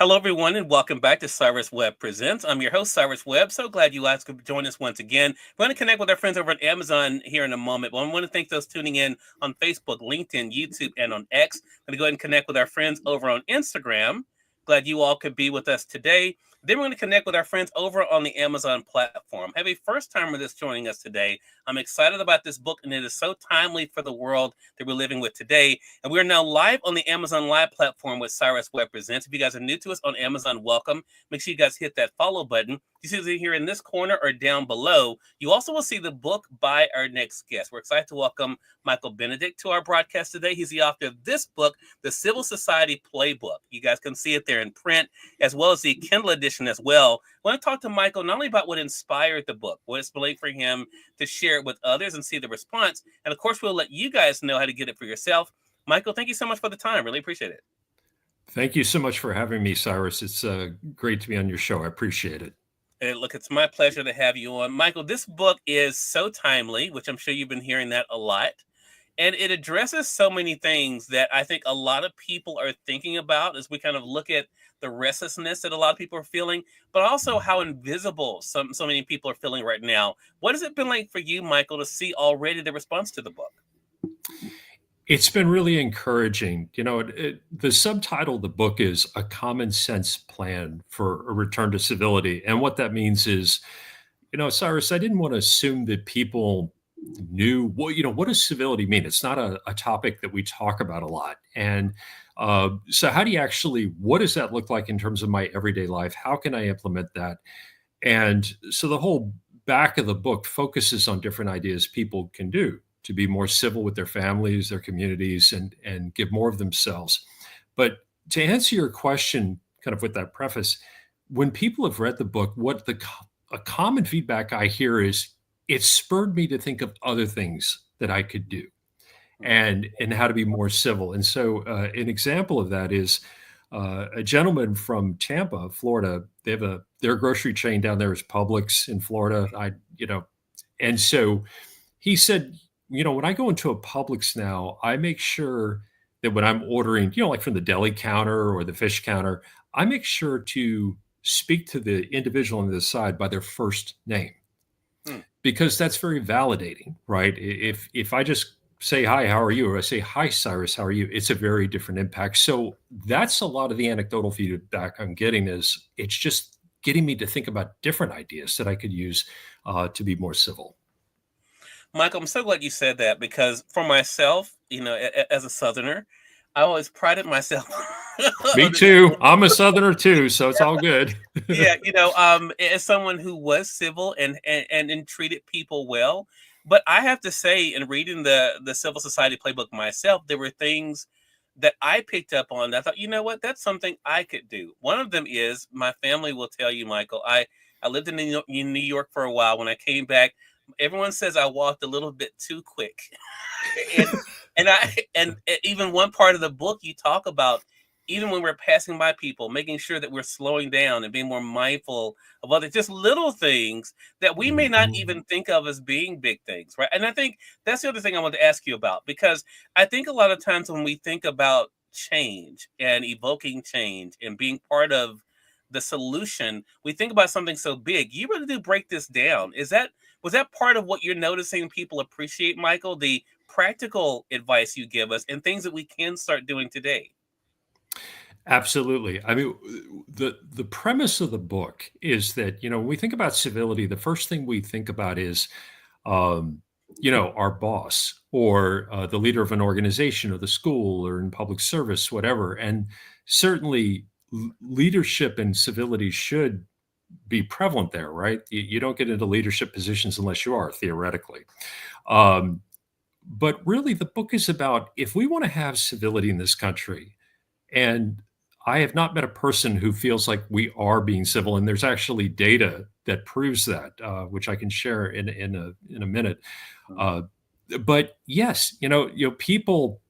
Hello, everyone, and welcome back to Cyrus Webb Presents. I'm your host, Cyrus Webb. So glad you guys could join us once again. We're going to connect with our friends over at Amazon here in a moment, but I want to thank those tuning in on Facebook, LinkedIn, YouTube, and on X. I'm going to go ahead and connect with our friends over on Instagram. Glad you all could be with us today. Then we're going to connect with our friends over on the Amazon platform. Have a first timer that's joining us today. I'm excited about this book, and it is so timely for the world that we're living with today. And we are now live on the Amazon Live platform with Cyrus Webb Presents. If you guys are new to us on Amazon, welcome. Make sure you guys hit that follow button. You see it here in this corner or down below. You also will see the book by our next guest. We're excited to welcome Michael Benedict to our broadcast today. He's the author of this book, The Civil Society Playbook. You guys can see it there in print, as well as the Kindle edition as well. I want to talk to Michael not only about what inspired the book, what it's been for him to share it with others and see the response. And of course, we'll let you guys know how to get it for yourself. Michael, thank you so much for the time. Really appreciate it. Thank you so much for having me, Cyrus. It's great to be on your show. I appreciate it. And look, it's my pleasure to have you on. Michael, this book is so timely, which I'm sure you've been hearing that a lot. And it addresses so many things that I think a lot of people are thinking about as we kind of look at the restlessness that a lot of people are feeling, but also how invisible so many people are feeling right now. What has it been like for you, Michael, to see already the response to the book? It's been really encouraging. The subtitle of the book is A Common Sense Plan for a Return to Civility. And what that means is, Cyrus, I didn't want to assume that people knew what does civility mean? It's not a topic that we talk about a lot. And so how do you what does that look like in terms of my everyday life? How can I implement that? And so the whole back of the book focuses on different ideas people can do to be more civil with their families, their communities, and give more of themselves. But to answer your question, kind of with that preface, when people have read the book, a common feedback I hear is it spurred me to think of other things that I could do and how to be more civil. And so an example of that is a gentleman from Tampa, Florida. They have their grocery chain down there is Publix in Florida. And so he said, when I go into a Publix now, I make sure that when I'm ordering, like from the deli counter or the fish counter, I make sure to speak to the individual on the side by their first name, because that's very validating, right? If I just say, hi, how are you? Or I say, hi, Cyrus, how are you? It's a very different impact. So that's a lot of the anecdotal feedback I'm getting is it's just getting me to think about different ideas that I could use to be more civil. Michael, I'm so glad you said that because for myself, as a Southerner, I always prided myself. Me too. I'm a Southerner too, so it's all good. Yeah, as someone who was civil and treated people well, but I have to say, in reading the Civil Society Playbook myself, there were things that I picked up on that I thought, you know what, that's something I could do. One of them is my family will tell you, Michael, I lived in New York for a while. When I came back, everyone says I walked a little bit too quick. and even one part of the book you talk about, even when we're passing by people, making sure that we're slowing down and being more mindful of other just little things that we may not even think of as being big things, right? And I think that's the other thing I want to ask you about, because I think a lot of times when we think about change and evoking change and being part of the solution, we think about something so big. You really do break this down. Was that part of what you're noticing people appreciate, Michael? The practical advice you give us and things that we can start doing today? Absolutely. I mean, the premise of the book is that, when we think about civility, the first thing we think about is, our boss or the leader of an organization or the school or in public service, whatever. And certainly leadership and civility should be prevalent there, right? You don't get into leadership positions unless you are, theoretically. But really, the book is about if we want to have civility in this country, and I have not met a person who feels like we are being civil, and there's actually data that proves that, which I can share in a minute. But yes, people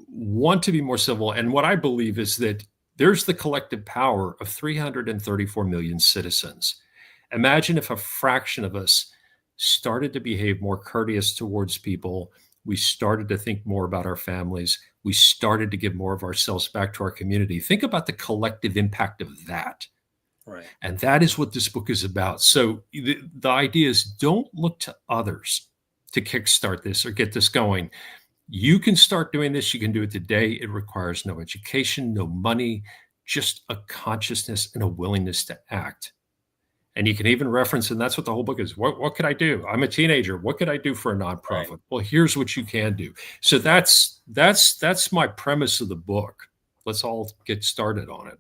want to be more civil, and what I believe is that there's the collective power of 334 million citizens. Imagine if a fraction of us started to behave more courteous towards people, We started to think more about our families. We started to give more of ourselves back to our community. Think about the collective impact of that. Right. And that is what this book is about. So the idea is, don't look to others to kickstart this or get this going. You can start doing this. You can do it today. It requires no education, no money, just a consciousness and a willingness to act. And you can even reference, and that's what the whole book is. What could I do? I'm a teenager. What could I do for a Right. nonprofit? Well, here's what you can do. So that's my premise of the book. Let's all get started on it.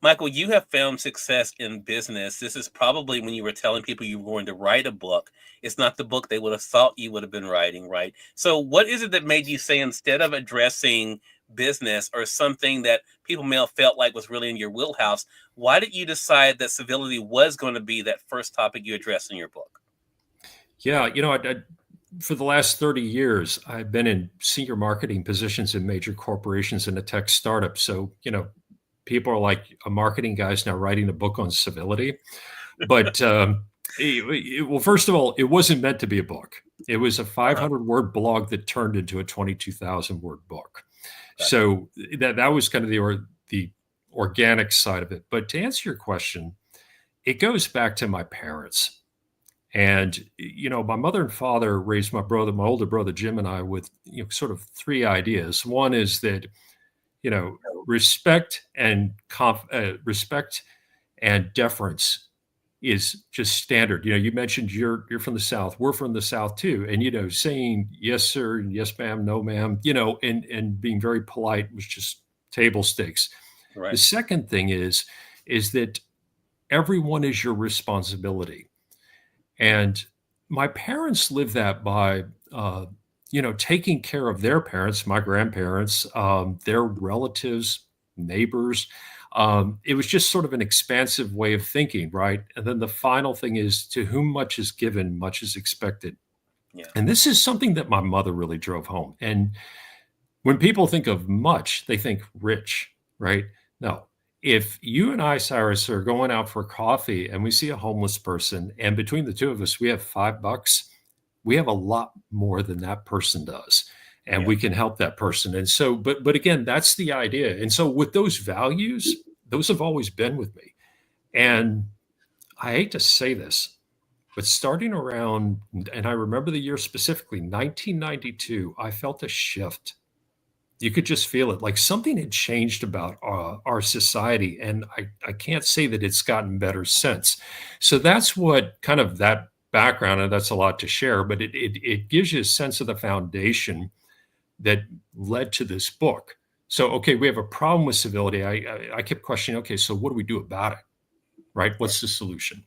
Michael, you have found success in business. This is probably when you were telling people you were going to write a book. It's not the book they would have thought you would have been writing, right? So, what is it that made you say, instead of addressing business or something that people may have felt like was really in your wheelhouse, why did you decide that civility was going to be that first topic you addressed in your book? Yeah, for the last 30 years, I've been in senior marketing positions in major corporations and a tech startup. So, people are like, a marketing guy's now writing a book on civility. But well, first of all, it wasn't meant to be a book. It was a Uh-huh. 500-word blog that turned into a 22,000-word book. Gotcha. So that was kind of the organic side of it. But to answer your question, it goes back to my parents. And my mother and father raised my older brother Jim, and I with sort of three ideas. One is that you know respect and respect and deference is just standard. You mentioned you're from the South. We're from the South too, and saying yes sir, yes ma'am, no ma'am, and being very polite was just table stakes. The Right. second thing is that everyone is your responsibility. And my parents lived that by, taking care of their parents, my grandparents, their relatives, neighbors. It was just sort of an expansive way of thinking, right? And then the final thing is, to whom much is given, much is expected. Yeah. And this is something that my mother really drove home. And when people think of much, they think rich, right? No. If you and I, Cyrus, are going out for coffee and we see a homeless person, and between the two of us, we have $5, we have a lot more than that person does. And Yeah. we can help that person. And so, but again, that's the idea. And so with those values, those have always been with me. And I hate to say this, but starting around, and I remember the year specifically, 1992, I felt a shift. You could just feel it, like something had changed about our society, and I can't say that it's gotten better since. So that's what kind of that background, and that's a lot to share, but it gives you a sense of the foundation that led to this book. So, okay, we have a problem with civility. I kept questioning, okay, so what do we do about it, right? What's the solution?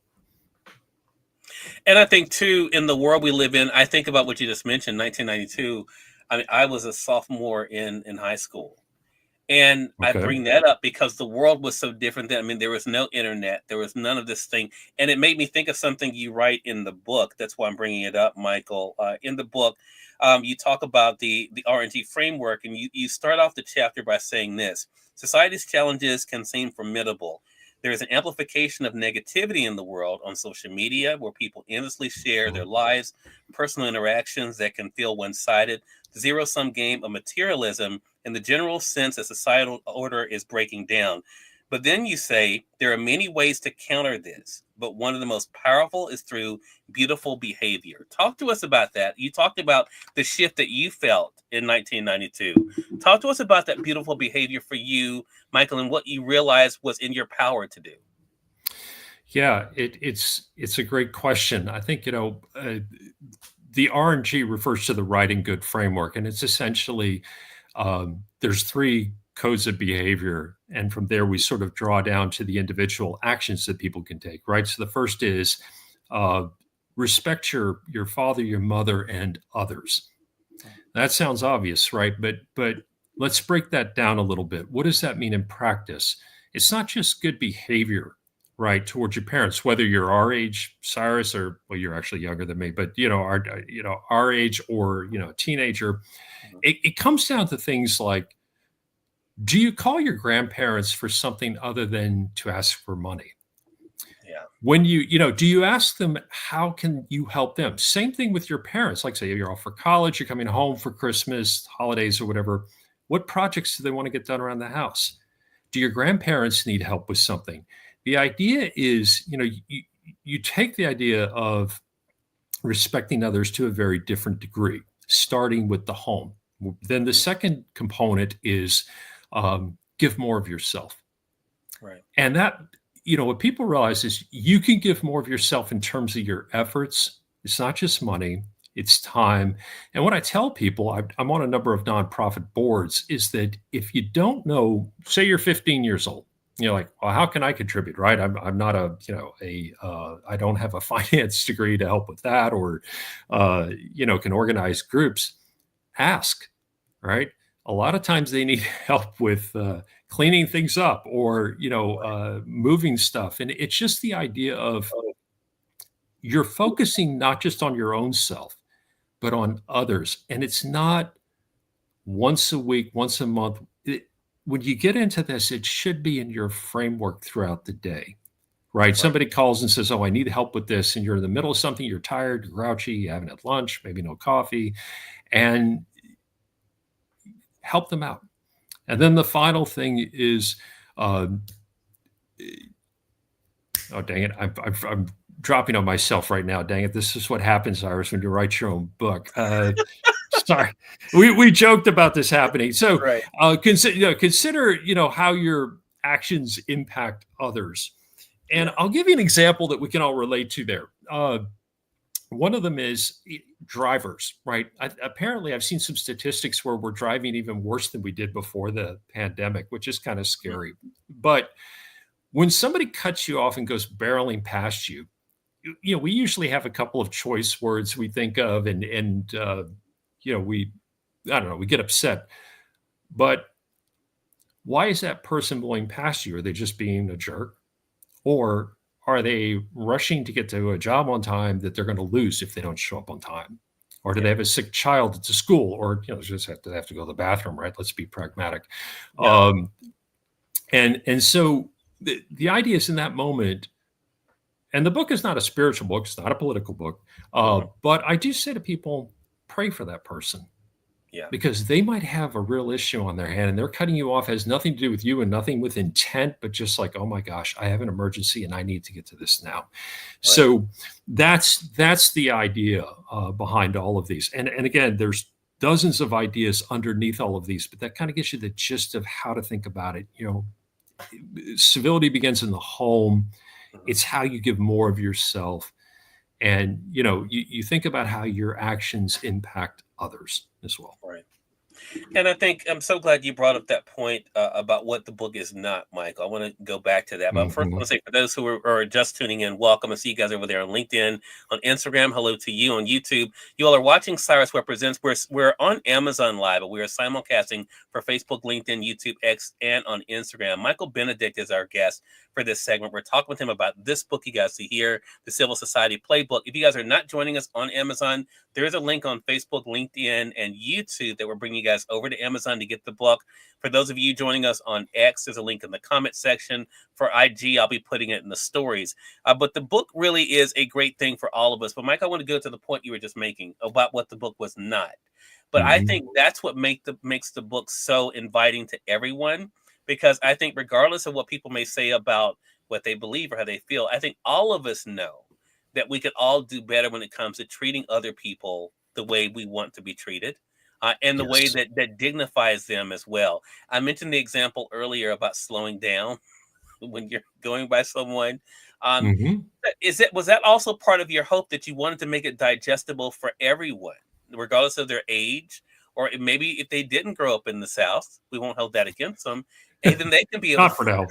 And I think too, in the world we live in, I think about what you just mentioned, 1992. I mean, I was a sophomore in high school. And I Okay. bring that up because the world was so different then. I mean, there was no internet, there was none of this thing. And it made me think of something you write in the book. That's why I'm bringing it up, Michael. In the book, you talk about the R&D framework, and you start off the chapter by saying this: society's challenges can seem formidable. There is an amplification of negativity in the world on social media, where people endlessly share their Mhm. lives, personal interactions that can feel one sided, the zero sum game of materialism, in the general sense that societal order is breaking down. But then you say there are many ways to counter this, but one of the most powerful is through beautiful behavior. Talk to us about that. You talked about the shift that you felt in 1992. Talk to us about that beautiful behavior for you, Michael, and what you realized was in your power to do. Yeah, it's a great question. I think the RNG refers to the writing good framework, and it's essentially there's three codes of behavior, and from there we sort of draw down to the individual actions that people can take. Right. So the first is uh, respect your father, your mother, and others. That sounds obvious, right? But let's break that down a little bit. What does that mean in practice? It's not just good behavior, right, towards your parents, whether you're our age, Cyrus, or well, you're actually younger than me, but our age, or a teenager. Mhm. It comes down to things like, do you call your grandparents for something other than to ask for money? Yeah. when you do you ask them how can you help them? Same thing with your parents. Like say you're off for college, you're coming home for Christmas, holidays or whatever. What projects do they want to get done around the house? Do your grandparents need help with something? The idea is, you take the idea of respecting others to a very different degree, starting with the home. Then the Mhm. second component is give more of yourself. Right. And that, what people realize is you can give more of yourself in terms of your efforts. It's not just money, it's time. And what I tell people, I'm on a number of nonprofit boards, is that if you don't know, say you're 15 years old, you're like, well, how can I contribute? Right? I'm not I don't have a finance degree to help with that, or, can organize groups. Ask, right? A lot of times they need help with cleaning things up or moving stuff, and it's just the idea of you're focusing not just on your own self but on others, and it's not once a week, once a month. When you get into this, it should be in your framework throughout the day, right? Right. Somebody calls and says, oh, I need help with this, and you're in the middle of something, you're tired, you're grouchy, you haven't had lunch, maybe no coffee, and help them out. And then the final thing is, uh, oh dang it, I'm dropping on myself right now. Dang it, this is what happens, Iris, when you write your own book. Sorry, we joked about this happening. So Right. consider how your actions impact others, and Yeah. I'll give you an example that we can all relate to there. One of them is drivers, right? Apparently, I've seen some statistics where we're driving even worse than we did before the pandemic, which is kind of Mhm. scary. But when somebody cuts you off and goes barreling past you, we usually have a couple of choice words we think of, and we, I don't know, we get upset. But why is that person going past you? Are they just being a jerk? Or are they rushing to get to a job on time that they're going to lose if they don't show up on time? Or do they Yeah. have a sick child at the school? Or just have to go to the bathroom, right? Let's be pragmatic. Yeah. Um, and so the idea is in that moment, and the book is not a spiritual book, it's not a political book, Hmm. but I do say to people, pray for that person Yeah. because they might have a real issue on their hand and they're cutting you off, has nothing to do with you and nothing with intent, but just like, oh my gosh, I have an emergency and I need to get to this now. Right. So that's the idea behind all of these. And again, there's dozens of ideas underneath all of these, but that kind of gives you the gist of how to think about it. Civility begins in the home. Hmm. It's how you give more of yourself. And you think about how your actions impact others as well. Right. And I think I'm so glad you brought up that point about what the book is not, Michael. I want to go back to that. But first, I Mhm. want to say for those who are just tuning in, welcome. I see you guys over there on LinkedIn, on Instagram. Hello to you on YouTube. You all are watching Cyrus Represents. We're on Amazon Live, but we are simulcasting for Facebook, LinkedIn, YouTube, X, and on Instagram. Michael Benedict is our guest for this segment. We're talking with him about this book you guys see here, The Civil Society Playbook. If you guys are not joining us on Amazon, there is a link on Facebook, LinkedIn, and YouTube that we're bringing you guys over to Amazon to get the book. For those of you joining us on X, there's a link in the comment section. For IG, I'll be putting it in the stories. But the book really is a great thing for all of us. But Mike, I want to go to the point you were just making about what the book was not. But I Mhm. think that's what makes the book so inviting to everyone, because I think regardless of what people may say about what they believe or how they feel, I think all of us know that we could all do better when it comes to treating other people the way we want to be treated, and the way Yes. that dignifies them as well. I mentioned the example earlier about slowing down when you're going by someone. Um, Mhm. was that also part of your hope that you wanted to make it digestible for everyone, regardless of their age, or maybe if they didn't grow up in the South, we won't hold that against them. Even they can be able Not for to, now.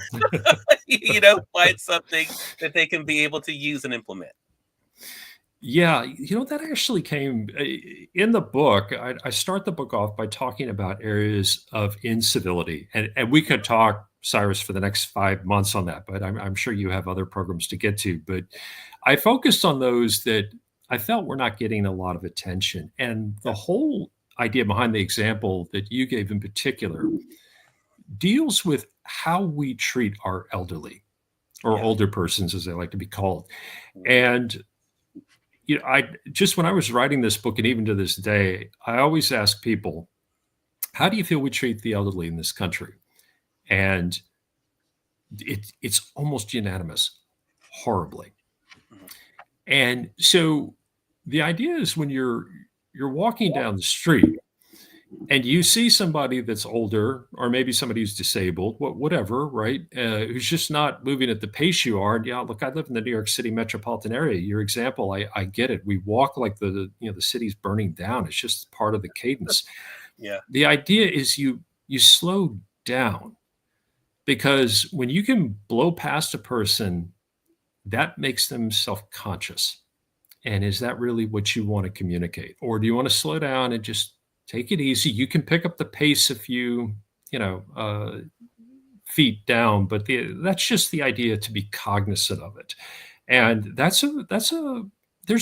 find something that they can be able to use and implement. Yeah, that actually came in the book. I start the book off by talking about areas of incivility, and we could talk, Cyrus, for the next 5 months on that. But I'm sure you have other programs to get to. But I focused on those that I felt were not getting a lot of attention, and the Yeah. whole idea behind the example that you gave in particular deals with how we treat our elderly. or Yeah. older persons, as they like to be called. Mhm. And I just when I was writing this book, and even to this day, I always ask people, "How do you feel we treat the elderly in this country?" And it's almost unanimous, horribly. Mhm. And so the idea is when you're walking down the street and you see somebody that's older, or maybe somebody who's disabled, whatever, right? Who's just not moving at the pace you are. And yeah, look, I live in the New York City metropolitan area. Your example, I get it. We walk like the city's burning down. It's just part of the cadence. Yeah. The idea is you slow down, because when you can blow past a person, that makes them self-conscious. And is that really what you want to communicate? Or do you want to slow down and just take it easy? You can pick up the pace a few, you know, feet down, but that's just the idea, to be cognizant of it. And there's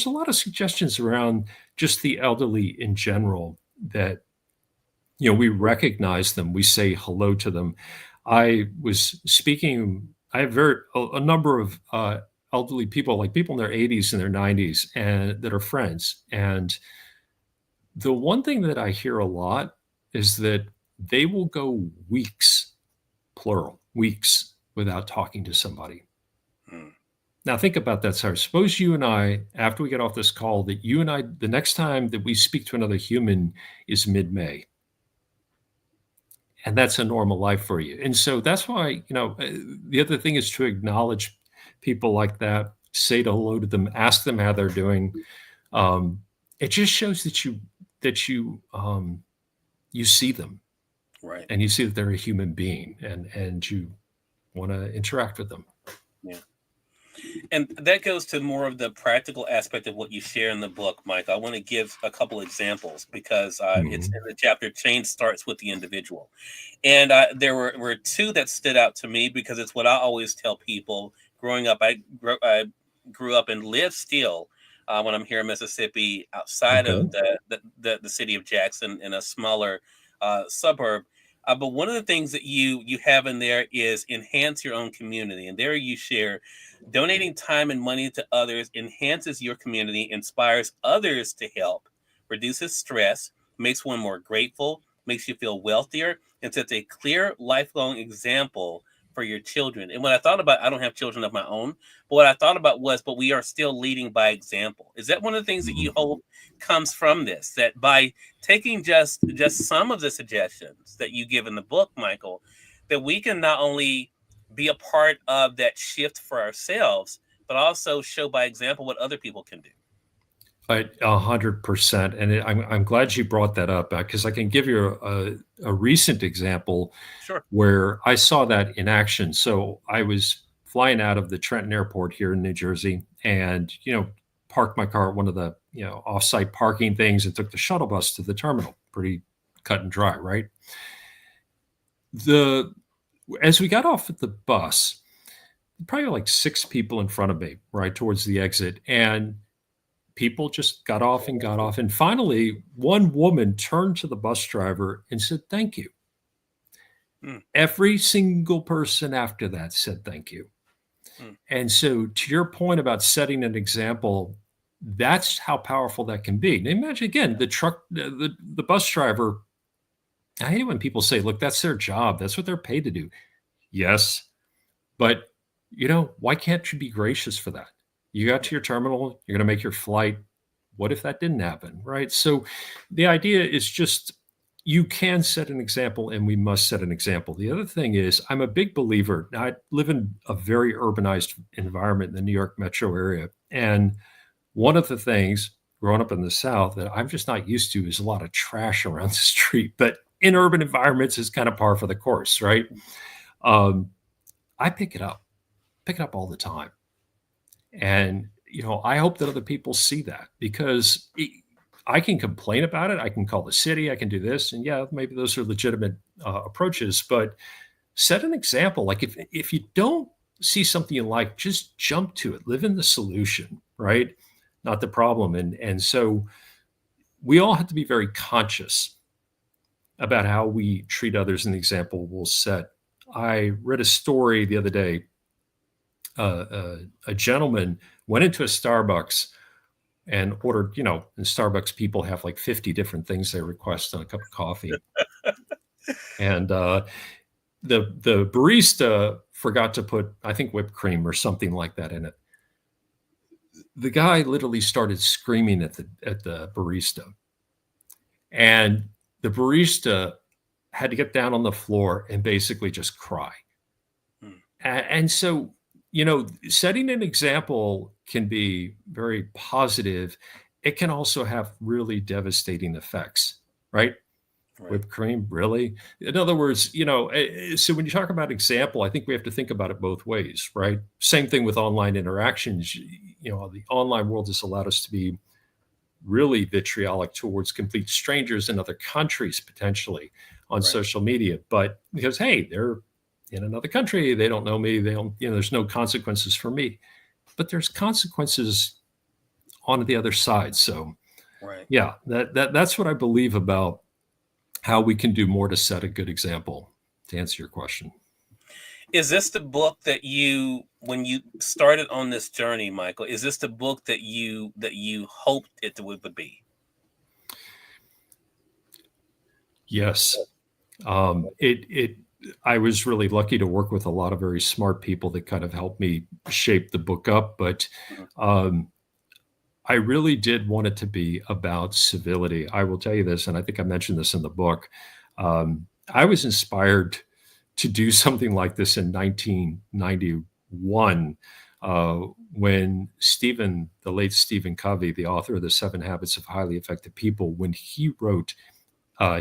a lot of suggestions around just the elderly in general, that we recognize them, we say hello to them. I was speaking. I have a number of elderly people, like people in their 80s and their 90s, and that are friends. And the one thing that I hear a lot is that they will go weeks, plural, weeks, without talking to somebody. Mm. Now think about that, Sarah. Suppose you and I, after we get off this call, that you and I, the next time that we speak to another human is mid-May, and that's a normal life for you. And so that's why, the other thing is to acknowledge people like that, say hello to them, ask them how they're doing. Um, it just shows that you see them, Right. and you see that they're a human being, and you want to interact with them. Yeah. And that goes to more of the practical aspect of what you share in the book, Mike. I want to give a couple examples because it's in Mhm. the chapter "Change Starts with the Individual," and there were two that stood out to me because it's what I always tell people. Growing up, I grew up and live still when I'm here in Mississippi, outside of Okay. the city of Jackson, in a smaller suburb. But one of the things that you have in there is enhance your own community, and there you share donating time and money to others enhances your community, inspires others to help, reduces stress, makes one more grateful, makes you feel wealthier, and sets a clear, lifelong example for your children. And when I thought about, I don't have children of my own, but what I thought about was, but we are still leading by example. Is that one of the things that you Mhm. hope comes from this? That by taking just some of the suggestions that you give in the book, Michael, that we can not only be a part of that shift for ourselves, but also show by example what other people can do. 100%, and I'm glad you brought that up, because I can give you a recent example Sure. where I saw that in action. So I was flying out of the Trenton Airport here in New Jersey, and parked my car at one of the offsite parking things, and took the shuttle bus to the terminal. Pretty cut and dry, right? The As we got off at the bus, probably like six people in front of me, right towards the exit, and people just got off and got off. And finally, one woman turned to the bus driver and said, "Thank you." Mm, Every single person after that said, "Thank you." mm, And so, to your point about setting an example, that's how powerful that can be. Now, imagine again the bus driver. I hate it when people say, "Look, that's their job. That's what they're paid to do." Yes, but why can't you be gracious for that? You got yeah, to your terminal, you're going to make your flight. What if that didn't happen, right? So the idea is just, you can set an example, and we must set an example. The other thing is, I'm a big believer. I live in a very urbanized environment in the New York metro area. And one of the things growing up in the South that I'm just not used to is a lot of trash around the street. But in urban environments is kind of par for the course, right? Um, I pick it up all the time. And, I hope that other people see that, because I can complain about it. I can call the city. I can do this. And yeah, maybe those are legitimate approaches, but set an example. Like, if you don't see something you like, just jump to it, live in the solution, right? Not the problem. And so we all have to be very conscious about how we treat others, and the example we'll set. I read a story the other day a gentleman went into a Starbucks and ordered, in Starbucks, people have like 50 different things they request on a cup of coffee. And the barista forgot to put, I think, whipped cream or something like that in it. The guy literally started screaming at the barista. And the barista had to get down on the floor and basically just cry. And so, setting an example can be very positive. It can also have really devastating effects, right? Right. Whipped cream, really? In other words, so when you talk about example, I think we have to think about it both ways, right? Same thing with online interactions. The online world has allowed us to be really vitriolic towards complete strangers in other countries, potentially on Right. social media. But because, hey, they're in another country, they don't know me, they don't, there's no consequences for me. But there's consequences on the other side. So Right. yeah, that's what I believe about how we can do more to set a good example, to answer your question. Is this the book that when you started on this journey, Michael, is this the book that you hoped it would be? Yes. I was really lucky to work with a lot of very smart people that kind of helped me shape the book up, but Mhm. um, I really did want it to be about civility. I will tell you this, and I think I mentioned this in the book. I was inspired to do something like this in 1991 uh, when the late Stephen Covey, the author of The 7 Habits of Highly Effective People, when he wrote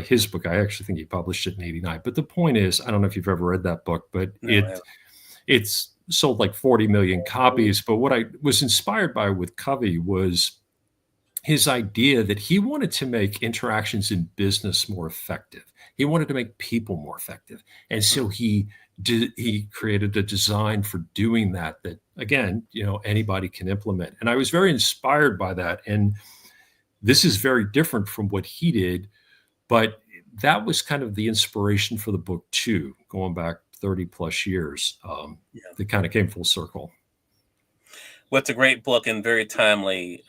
his book. I actually think he published it in '89. But the point is, I don't know if you've ever read that book, but No, I haven't. it's sold like 40 million copies. But what I was inspired by with Covey was his idea that he wanted to make interactions in business more effective. He wanted to make people more effective. And so he created a design for doing that again, anybody can implement. And I was very inspired by that. And this is very different from what he did, but that was kind of the inspiration for the book too, going back 30 plus years. Yeah. That kind of came full circle. Well, it's a great book and very timely,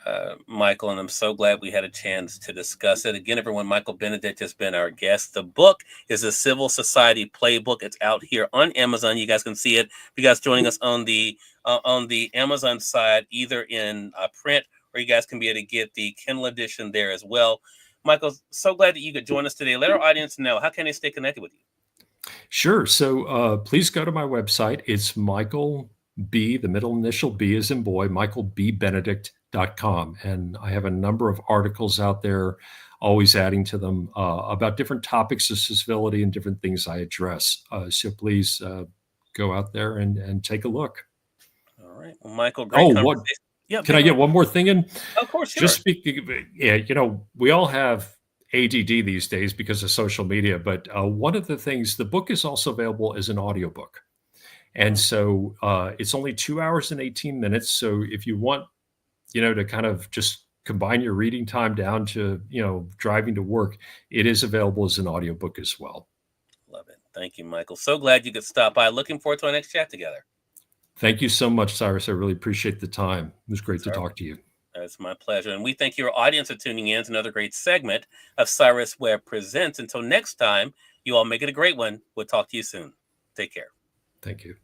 Michael, and I'm so glad we had a chance to discuss it. Again, everyone, Michael Benedict has been our guest. The book is a Civil Society Playbook. It's out here on Amazon. You guys can see it. If you guys joining us on the Amazon side, either in print, or you guys can be able to get the Kindle edition there as well. Michael, so glad that you could join us today. Let our audience know, how can they stay connected with you? Sure. So please go to my website. It's Michael B, the middle initial B is in boy, michaelbbenedict.com. And I have a number of articles out there, always adding to them about different topics of civility and different things I address. So please go out there and take a look. All right. Well, Michael, great Oh, what conversation. Yeah, can yeah, I go get ahead. one more thing in? Of course, Just sure. speaking, yeah, we all have ADD these days because of social media, but one of the things, the book is also available as an audiobook. And Mm. so it's only 2 hours and 18 minutes. So if you want, to kind of just combine your reading time down to, driving to work, it is available as an audiobook as well. Love it. Thank you, Michael. So glad you could stop by. Looking forward to our next chat together. Thank you so much, Cyrus. I really appreciate the time. It was great to Certainly. talk to you. It's my pleasure. And we thank your audience for tuning in to another great segment of Cyrus Webb Presents. Until next time, you all make it a great one. We'll talk to you soon. Take care. Thank you.